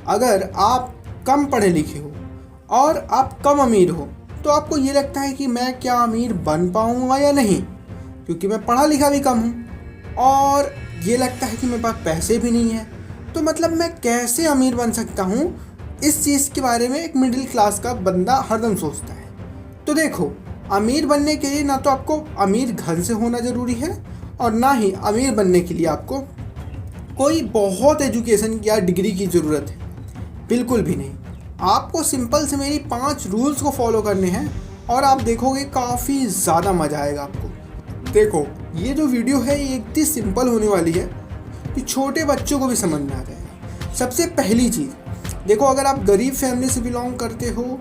अगर आप कम पढ़े लिखे हो और आप कम अमीर हो तो आपको ये लगता है कि मैं क्या अमीर बन पाऊँगा या नहीं, क्योंकि मैं पढ़ा लिखा भी कम हूँ और ये लगता है कि मेरे पास पैसे भी नहीं है, तो मतलब मैं कैसे अमीर बन सकता हूँ। इस चीज़ के बारे में एक मिडिल क्लास का बंदा हरदम सोचता है। तो देखो, अमीर बनने के लिए ना तो आपको अमीर घर से होना ज़रूरी है और ना ही अमीर बनने के लिए आपको कोई बहुत एजुकेशन या डिग्री की ज़रूरत है, बिल्कुल भी नहीं। आपको सिंपल से मेरी 5 रूल्स को फॉलो करने हैं और आप देखोगे काफ़ी ज़्यादा मज़ा आएगा आपको। देखो, ये जो वीडियो है ये इतनी सिंपल होने वाली है कि छोटे बच्चों को भी समझ में आ जाएगा। सबसे पहली चीज़ देखो, अगर आप गरीब फैमिली से बिलोंग करते हो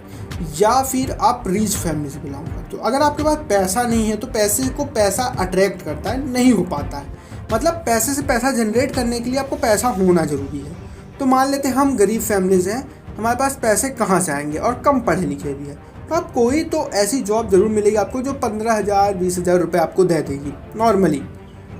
या फिर आप रिच फैमिली से बिलोंग करते हो, अगर आपके पास पैसा नहीं है तो पैसे को पैसा अट्रैक्ट करता है, नहीं हो पाता है। मतलब पैसे से पैसा जनरेट करने के लिए आपको पैसा होना ज़रूरी है। तो मान लेते हैं हम गरीब फैमिलीज़ हैं, हमारे पास पैसे कहाँ से आएंगे और कम पढ़े लिखे भी है, तो आप कोई तो ऐसी जॉब ज़रूर मिलेगी आपको जो 15,000 20,000 रुपये आपको दे देगी नॉर्मली,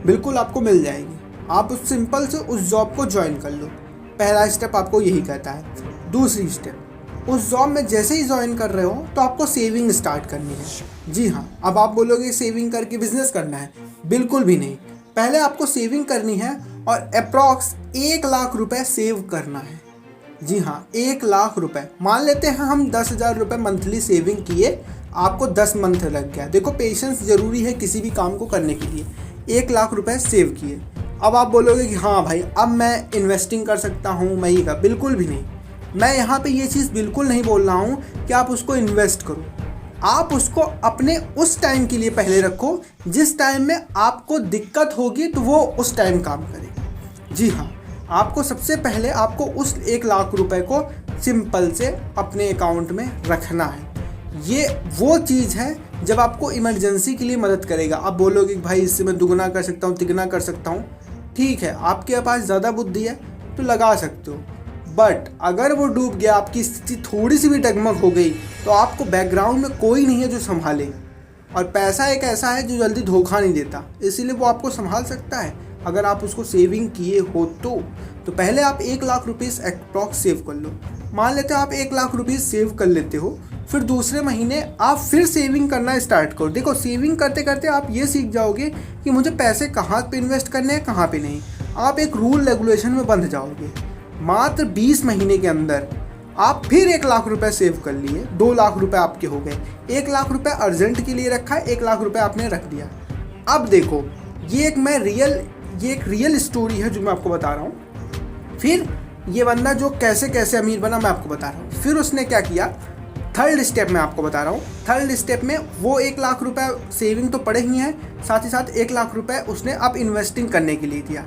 बिल्कुल आपको मिल जाएगी। आप उस सिंपल से उस जॉब को ज्वाइन कर लो। पहला स्टेप आपको यही कहता है। दूसरी स्टेप, उस जॉब में जैसे ही ज्वाइन कर रहे हो तो आपको सेविंग स्टार्ट करनी है। जी हाँ, अब आप बोलोगे सेविंग करके बिजनेस करना है, बिल्कुल भी नहीं। पहले आपको सेविंग करनी है और अप्रॉक्स 1 लाख रुपए सेव करना है। जी हाँ, 1 लाख रुपए। मान लेते हैं हम 10,000 रुपये मंथली सेविंग किए, आपको 10 मंथ लग गया। देखो, पेशेंस ज़रूरी है किसी भी काम को करने के लिए। 1 लाख रुपए सेव किए। अब आप बोलोगे कि हाँ भाई, अब मैं इन्वेस्टिंग कर सकता हूँ, मैं ये का बिल्कुल भी नहीं। मैं यहाँ पे ये चीज़ बिल्कुल नहीं बोल रहा हूँ कि आप उसको इन्वेस्ट करो। आप उसको अपने उस टाइम के लिए पहले रखो जिस टाइम में आपको दिक्कत होगी तो वो उस टाइम काम करेगा। जी हाँ, आपको सबसे पहले आपको उस 1 लाख रुपए को सिंपल से अपने अकाउंट में रखना है। ये वो चीज़ है जब आपको इमरजेंसी के लिए मदद करेगा। आप बोलोगे कि भाई इससे मैं दुगना कर सकता हूँ, तिगुना कर सकता हूँ। ठीक है, आपके पास ज़्यादा बुद्धि है तो लगा सकते हो, बट अगर वो डूब गया, आपकी स्थिति थोड़ी सी भी डगमग हो गई तो आपको बैकग्राउंड में कोई नहीं है जो संभाले। और पैसा एक ऐसा है जो जल्दी धोखा नहीं देता, इसीलिए वो आपको संभाल सकता है अगर आप उसको सेविंग किए हो तो पहले आप 1 लाख रुपीज़ अप्रॉक्स सेव कर लो। मान लेते हो आप 1 लाख रुपीज़ सेव कर लेते हो, फिर दूसरे महीने आप फिर सेविंग करना स्टार्ट करो। देखो, सेविंग करते करते आप ये सीख जाओगे कि मुझे पैसे कहाँ पे इन्वेस्ट करने हैं, कहाँ पे नहीं। आप एक रूल रेगुलेशन में बंध जाओगे। मात्र 20 महीने के अंदर आप फिर 1 लाख रुपए सेव कर लिए, 2 लाख रुपए आपके हो गए। 1 लाख रुपए अर्जेंट के लिए रखा है, 1 लाख रुपए आपने रख दिया। अब देखो, ये एक रियल स्टोरी है जो मैं आपको बता रहा हूँ। फिर ये बंदा जो कैसे कैसे अमीर बना मैं आपको बता रहा हूँ। फिर उसने क्या किया, थर्ड स्टेप में आपको बता रहा हूँ। थर्ड स्टेप में वो 1 लाख रुपए सेविंग तो पड़े ही हैं, साथ ही साथ 1 लाख रुपए उसने अब इन्वेस्टिंग करने के लिए दिया।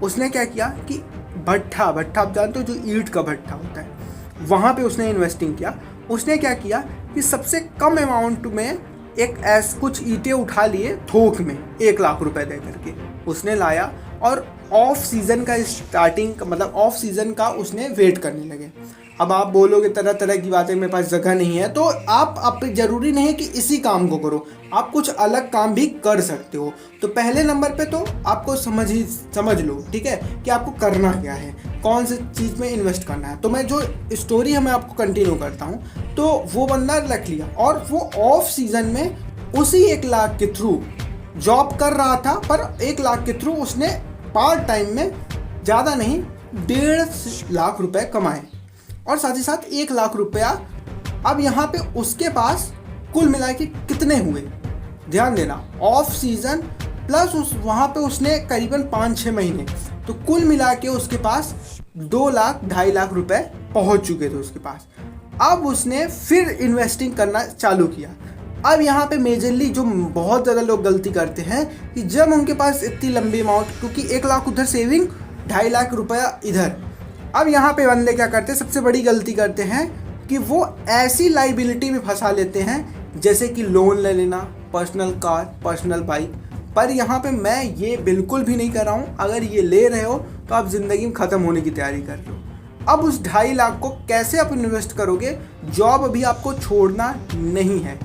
उसने क्या किया कि भट्ठा आप जानते हो जो ईंट का भट्ठा होता है, वहाँ पे उसने इन्वेस्टिंग किया। उसने क्या किया कि सबसे कम अमाउंट में कुछ ईंटें उठा लिए थोक में 1 लाख रुपए दे करके उसने लाया और ऑफ सीज़न का मतलब ऑफ सीज़न का उसने वेट करने लगे। अब आप बोलोगे तरह तरह की बातें, मेरे पास जगह नहीं है, तो आप ज़रूरी नहीं है कि इसी काम को करो, आप कुछ अलग काम भी कर सकते हो। तो पहले नंबर पे तो आपको समझ लो, ठीक है, कि आपको करना क्या है, कौन सी चीज़ में इन्वेस्ट करना है। तो मैं जो स्टोरी है मैं आपको कंटिन्यू करता हूँ। तो वो बंदा रख लिया और वो ऑफ सीज़न में उसी 1 लाख के थ्रू जॉब कर रहा था, पर 1 लाख के थ्रू उसने पार्ट टाइम में ज़्यादा नहीं 1.5 लाख रुपए कमाए और साथ ही साथ 1 लाख रुपया अब यहाँ पे उसके पास कुल मिला के कितने हुए, ध्यान देना, ऑफ सीज़न प्लस वहाँ पे उसने करीबन 5-6 महीने, तो कुल मिला के उसके पास 2 लाख 2.5 लाख रुपए पहुँच चुके थे उसके पास। अब उसने फिर इन्वेस्टिंग करना चालू किया। अब यहाँ पे मेजरली जो बहुत ज़्यादा लोग गलती करते हैं कि जब उनके पास इतनी लंबी अमाउंट, क्योंकि 1 लाख उधर सेविंग, 2.5 लाख रुपया इधर, अब यहाँ पे बंदे क्या करते हैं, सबसे बड़ी गलती करते हैं कि वो ऐसी लाइबिलिटी में फंसा लेते हैं जैसे कि लोन ले लेना, पर्सनल कार, पर्सनल बाइक। पर यहाँ पे मैं ये बिल्कुल भी नहीं कर रहा हूँ। अगर ये ले रहे हो तो आप ज़िंदगी में ख़त्म होने की तैयारी कर रहे हो। अब उस 2.5 लाख को कैसे आप इन्वेस्ट करोगे, जॉब अभी आपको छोड़ना नहीं है।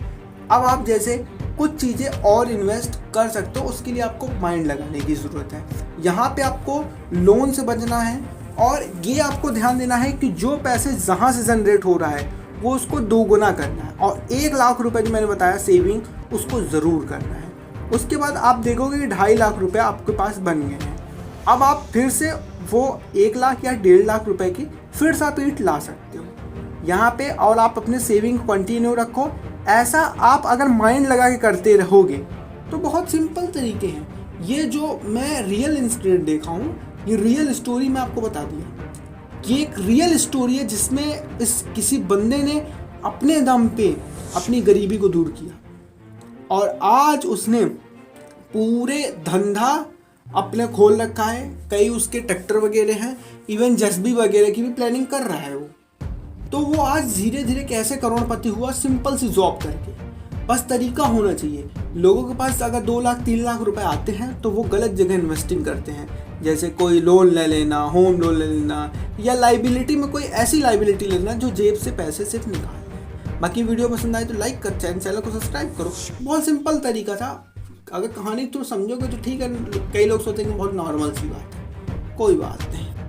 अब आप जैसे कुछ चीज़ें और इन्वेस्ट कर सकते हो, उसके लिए आपको माइंड लगाने की ज़रूरत है। यहाँ पे आपको लोन से बचना है, और ये आपको ध्यान देना है कि जो पैसे जहाँ से जनरेट हो रहा है वो उसको दोगुना करना है, और 1 लाख रुपए जो मैंने बताया सेविंग उसको ज़रूर करना है। उसके बाद आप देखोगे कि 2.5 लाख रुपए आपके पास बन गए हैं। अब आप फिर से वो 1 लाख या 1.5 लाख रुपए की फिर से आप ईट ला सकते हो यहाँ पे, और आप अपने सेविंग कंटिन्यू रखो। ऐसा आप अगर माइंड लगा के करते रहोगे तो बहुत सिंपल तरीके हैं। ये जो मैं रियल इंसिडेंट देखा हूँ, ये रियल स्टोरी मैं आपको बता दिया। ये एक रियल स्टोरी है जिसमें किसी बंदे ने अपने दम पे अपनी गरीबी को दूर किया, और आज उसने पूरे धंधा अपने खोल रखा है। कई उसके ट्रैक्टर वगैरह हैं, इवन जसबी वगैरह की भी प्लानिंग कर रहा है वो। तो वो आज धीरे धीरे कैसे करोड़पति हुआ, सिंपल सी जॉब करके। बस तरीका होना चाहिए। लोगों के पास अगर 2 लाख 3 लाख रुपए आते हैं तो वो गलत जगह इन्वेस्टिंग करते हैं, जैसे कोई लोन ले लेना, होम लोन ले लेना, या लाइबिलिटी में कोई ऐसी लाइबिलिटी लेना जो जेब से पैसे सिर्फ निकालना है। बाकी वीडियो पसंद आए तो लाइक कर, चैनल को सब्सक्राइब करो। बहुत सिंपल तरीका था। अगर कहानी तुम समझोगे तो ठीक है, कई लोग सोचेंगे बहुत नॉर्मल सी बात है, कोई बात नहीं।